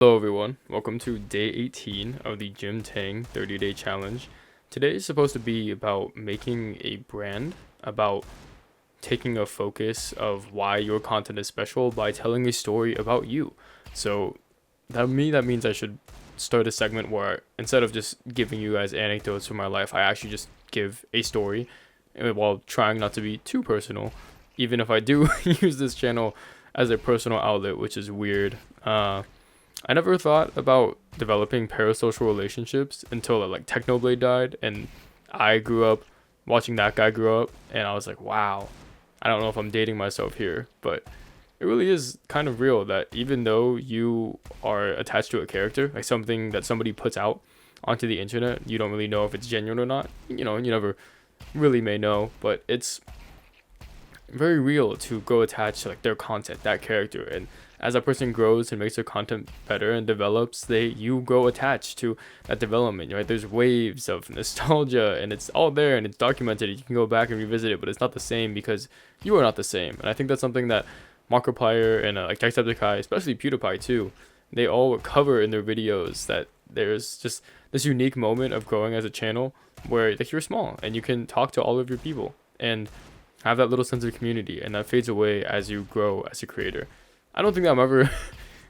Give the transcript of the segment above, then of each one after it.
Hello everyone, welcome to day 18 of the Gym Tang 30-day challenge. Today is supposed to be about making a brand, about taking a focus of why your content is special by telling a story about you. So that means I should start a segment where instead of just giving you guys anecdotes from my life, I actually just give a story while trying not to be too personal, even if I do use this channel as a personal outlet, which is weird. I never thought about developing parasocial relationships until like Technoblade died, and I grew up watching that guy grow up, and I was like, wow. I don't know if I'm dating myself here, but it really is kind of real that even though you are attached to a character, like something that somebody puts out onto the internet, you don't really know if it's genuine or not. You know, you never really may know, but it's very real to go attach to like their content, that character, and as that person grows and makes their content better and develops, you grow attached to that development, right? There's waves of nostalgia, and it's all there and it's documented. You can go back and revisit it, but it's not the same because you are not the same. And I think that's something that Markiplier and like Jacksepticeye, especially PewDiePie too, they all cover in their videos, that there's just this unique moment of growing as a channel where like you're small and you can talk to all of your people and have that little sense of community, and that fades away as you grow as a creator. I don't think that I'm ever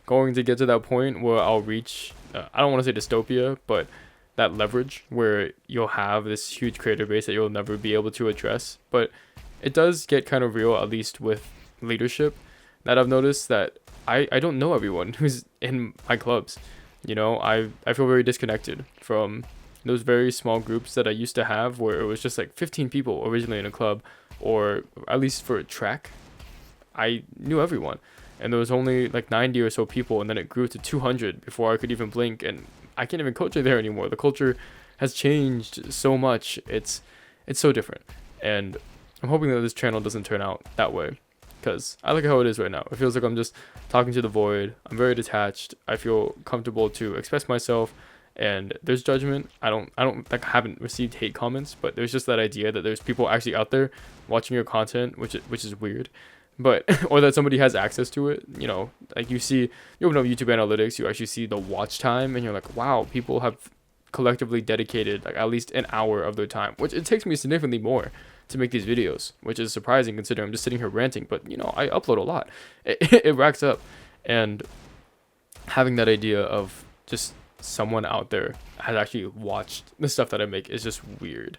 going to get to that point where I'll reach, I don't want to say dystopia, but that leverage where you'll have this huge creator base that you'll never be able to address. But it does get kind of real, at least with leadership, that I've noticed that I don't know everyone who's in my clubs. You know, I feel very disconnected from those very small groups that I used to have, where it was just like 15 people originally in a club, or at least for a track, I knew everyone. And there was only like 90 or so people, and then it grew to 200 before I could even blink, and I can't even coach it there anymore. The culture has changed so much. It's so different, and I'm hoping that this channel doesn't turn out that way, because I like how it is right now. It feels like I'm just talking to the void. I'm very detached. I feel comfortable to express myself, and there's judgment. I haven't received hate comments, but there's just that idea that there's people actually out there watching your content, which is weird. But or that somebody has access to it, you know, like you open up YouTube analytics, you actually see the watch time, and you're like, wow, people have collectively dedicated like at least an hour of their time, which it takes me significantly more to make these videos, which is surprising considering I'm just sitting here ranting. But you know, I upload a lot. It racks up, and having that idea of just someone out there has actually watched the stuff that I make is just weird,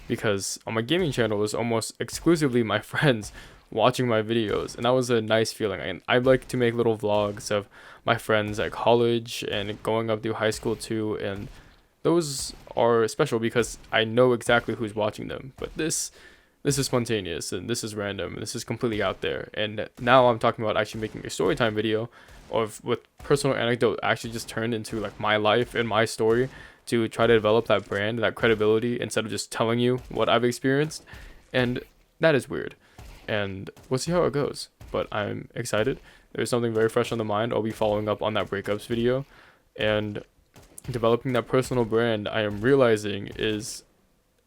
because on my gaming channel it's almost exclusively my friends watching my videos, and that was a nice feeling. And I like to make little vlogs of my friends at college and going up through high school too, and those are special because I know exactly who's watching them. But this is spontaneous, and this is random, and this is completely out there. And now I'm talking about actually making a storytime video of with personal anecdote actually just turned into like my life and my story, to try to develop that brand, that credibility, instead of just telling you what I've experienced. And that is weird, and we'll see how it goes. But I'm excited. There's something very fresh on the mind. I'll be following up on that breakups video, and developing that personal brand. I am realizing is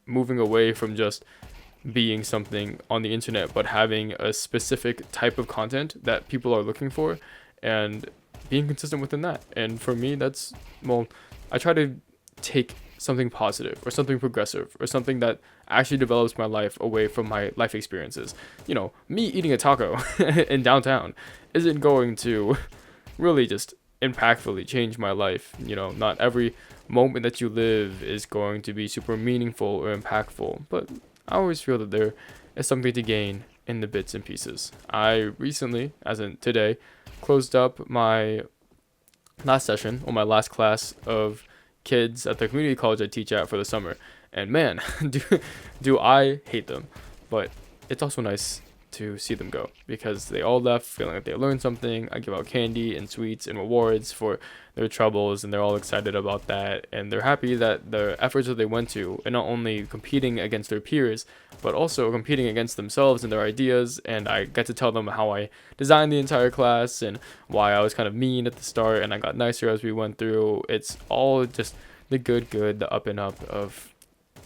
moving away from just being something on the internet, but having a specific type of content that people are looking for, and being consistent within that. And for me, that's, well, I try to take something positive or something progressive or something that actually develops my life away from my life experiences. You know, me eating a taco in downtown isn't going to really just impactfully change my life. You know, not every moment that you live is going to be super meaningful or impactful, but I always feel that there is something to gain in the bits and pieces. I recently, as in today, closed up my last session, or my last class of kids at the community college I teach at for the summer, and man, do I hate them. But it's also nice to see them go, because they all left feeling like they learned something. I give out candy and sweets and rewards for their troubles, and they're all excited about that, and they're happy that the efforts that they went to, and not only competing against their peers, but also competing against themselves and their ideas. And I get to tell them how I designed the entire class and why I was kind of mean at the start, and I got nicer as we went through. It's all just the good, the up and up of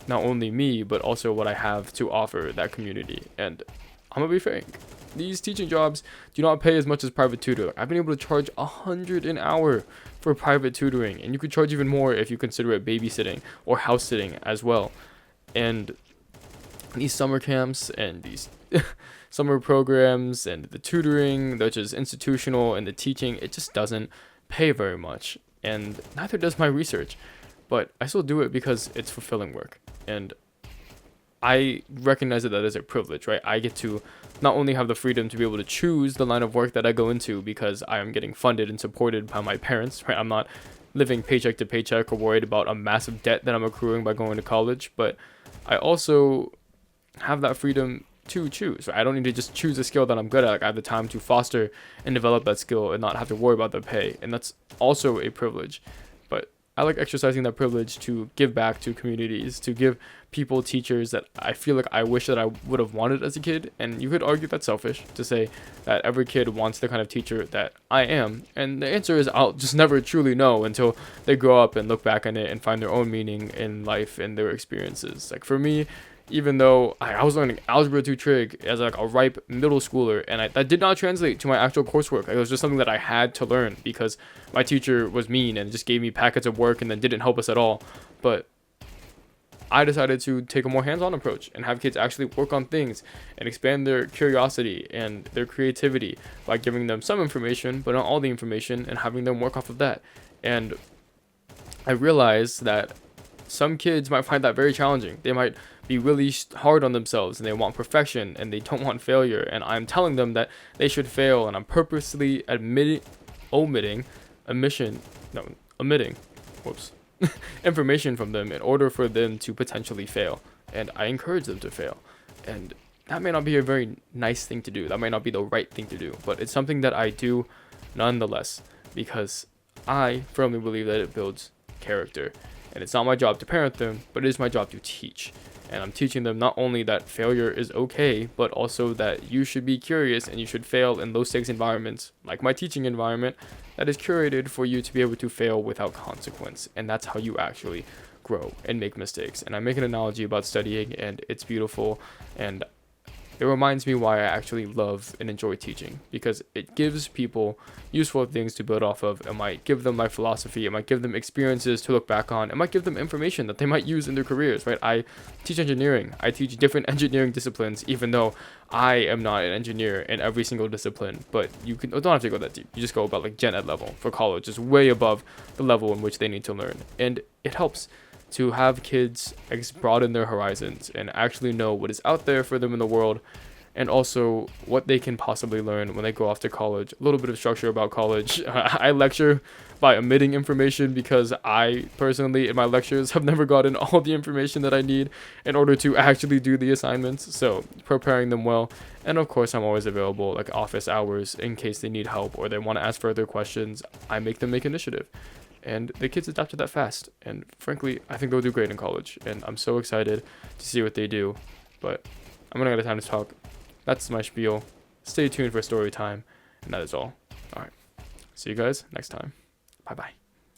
not only me, but also what I have to offer that community. And I'm gonna be frank, these teaching jobs do not pay as much as private tutor. I've been able to charge $100 an hour for private tutoring, and you could charge even more if you consider it babysitting or house sitting as well. And these summer camps and these summer programs and the tutoring, which is institutional, and the teaching, it just doesn't pay very much, and neither does my research. But I still do it because it's fulfilling work, and I recognize that is a privilege, right? I get to not only have the freedom to be able to choose the line of work that I go into because I am getting funded and supported by my parents, right? I'm not living paycheck to paycheck or worried about a massive debt that I'm accruing by going to college, but I also have that freedom to choose. Right? I don't need to just choose a skill that I'm good at. Like, I have the time to foster and develop that skill and not have to worry about the pay, and that's also a privilege. But I like exercising that privilege to give back to communities, to give people teachers that I feel like I wish that I would have wanted as a kid. And you could argue that's selfish to say that every kid wants the kind of teacher that I am. And the answer is I'll just never truly know until they grow up and look back on it and find their own meaning in life and their experiences. Like for me, even though I was learning algebra 2 trig as like a ripe middle schooler, and that did not translate to my actual coursework. It was just something that I had to learn because my teacher was mean and just gave me packets of work and then didn't help us at all. But I decided to take a more hands-on approach and have kids actually work on things and expand their curiosity and their creativity by giving them some information, but not all the information, and having them work off of that. And I realized that some kids might find that very challenging. They might be really hard on themselves and they want perfection and they don't want failure. And I'm telling them that they should fail, and I'm purposely omitting information from them in order for them to potentially fail. And I encourage them to fail. And that may not be a very nice thing to do. That might not be the right thing to do, but it's something that I do nonetheless because I firmly believe that it builds character. And it's not my job to parent them, but it is my job to teach. And I'm teaching them not only that failure is okay, but also that you should be curious and you should fail in low stakes environments, like my teaching environment, that is curated for you to be able to fail without consequence. And that's how you actually grow and make mistakes. And I make an analogy about studying, and it's beautiful. And it reminds me why I actually love and enjoy teaching, because it gives people useful things to build off of. It might give them my philosophy. It might give them experiences to look back on. It might give them information that they might use in their careers, right? I teach engineering. I teach different engineering disciplines, even though I am not an engineer in every single discipline. But you don't have to go that deep. You just go about like gen ed level for college, just way above the level in which they need to learn. And it helps to have kids broaden their horizons and actually know what is out there for them in the world, and also what they can possibly learn when they go off to college. A little bit of structure about college. I lecture by omitting information because I personally in my lectures have never gotten all the information that I need in order to actually do the assignments, so preparing them well. And of course I'm always available, like office hours, in case they need help or they want to ask further questions. I make them make initiative. And the kids adapt to that fast. And frankly, I think they'll do great in college. And I'm so excited to see what they do. But I'm running out of time to talk. That's my spiel. Stay tuned for story time. And that is all. All right. See you guys next time. Bye-bye.